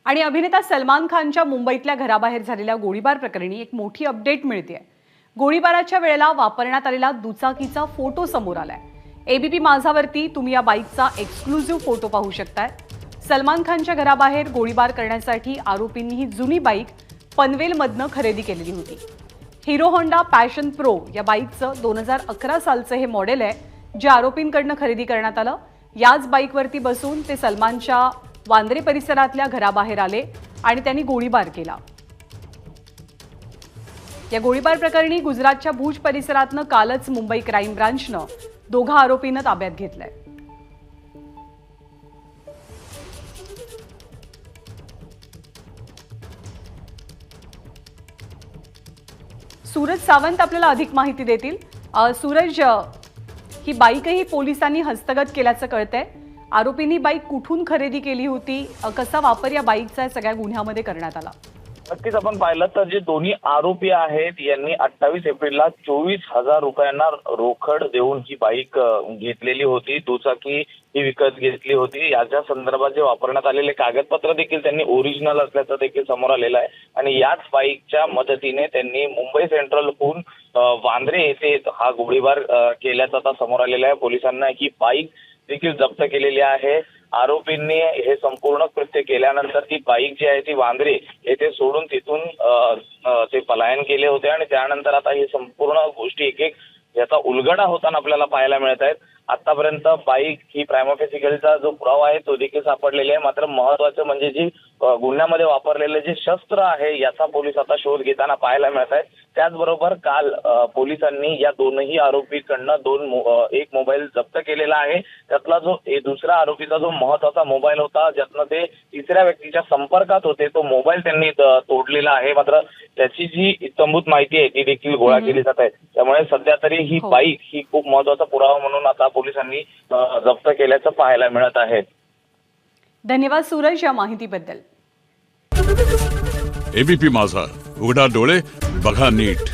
आणि अभिनेता सलमान खानच्या मुंबईतल्या घराबाहेर झालेल्या गोळीबार प्रकरणी एक मोठी अपडेट मिळतेय। गोळीबाराच्या वेळेला वापरण्यात आलेला दुचाकीचा फोटो समोर आलाय। एबीपी माझावरती तुम्ही या बाईकचा एक्सक्लुझिव्ह फोटो पाहू शकताय। सलमान खानच्या घराबाहेर गोळीबार करण्यासाठी आरोपींनी ही जुनी बाईक पनवेलमधनं खरेदी केलेली होती। हिरो होंडा पॅशन प्रो या बाईकचं 2011 सालचं हे मॉडेल आहे, जे आरोपींकडनं खरेदी करण्यात आलं। याच बाईकवरती बसून ते सलमानच्या वांद्रे परिसरातल्या घराबाहेर आले आणि त्यांनी गोळीबार केला। या गोळीबार प्रकरणी गुजरातच्या भुज परिसरातनं कालच मुंबई क्राईम ब्रांचनं दोघा आरोपींना ताब्यात घेतलंय। सूरज सावंत आपल्याला अधिक माहिती देतील। सूरज, ही बाईकही पोलिसांनी हस्तगत केल्याचं कळतंय। आरोपींनी बाईक कुठून खरेदी केली होती, कसा वापर या बाईकचा सगळ्या गुन्ह्यामध्ये करण्यात आला? नक्कीच आपण पाहिलं तर जे दोन्ही आरोपी आहेत यांनी 28 एप्रिलला 24,000 रुपयांना रोकड देऊन ही बाईक घेतलेली होती, दुचाकी ही विकत घेतली होती। याच्या संदर्भात जे वापरण्यात आलेले कागदपत्र देखील त्यांनी ओरिजिनल असल्याचं देखील समोर आलेलं आहे आणि याच बाईकच्या मदतीने त्यांनी मुंबई सेंट्रलहून वांद्रे येथे हा गोळीबार केल्याचं आता समोर आलेलं आहे। पोलिसांना ही बाईक देखील जप्त केलेली आहे। आरोपींनी हे संपूर्ण कृत्य केल्यानंतर ती बाईक जी आहे ती वांद्रे येथे सोडून तिथून ते पलायन केले होते आणि त्यानंतर आता ही संपूर्ण गोष्टी एक एक याचा उलगडा होताना आपल्याला पाहायला मिळत आहेत। आतापर्यंत बाईक ही प्रायमा फेसिकलचा जो पुरावा आहे तो देखील सापडलेला आहे, मात्र महत्वाचं म्हणजे जी गुन्ह्यामध्ये वापरलेले जे शस्त्र आहे याचा पोलीस आता शोध घेताना पाहायला मिळत आहेत। त्याचबरोबर काल पोलिसांनी या दोनही आरोपींकडनं एक मोबाईल जप्त केलेला आहे। त्यातला जो दुसरा आरोपीचा जो महत्वाचा मोबाईल होता ज्यातनं ते तिसऱ्या व्यक्तीच्या संपर्कात होते, तो मोबाईल त्यांनी तोडलेला आहे, मात्र त्याची जी इत्थंभूत माहिती आहे ती देखील गोळा केली जात आहे। त्यामुळे सध्या तरी ही बाईक ही खूप महत्वाचा पुरावा म्हणून आता पोलिसांनी जप्त केल्याचं पाहायला मिळत आहे। धन्यवाद सूरज या माहितीबद्दल। एबीपी माझा, उघडा डोळे बघा नीट।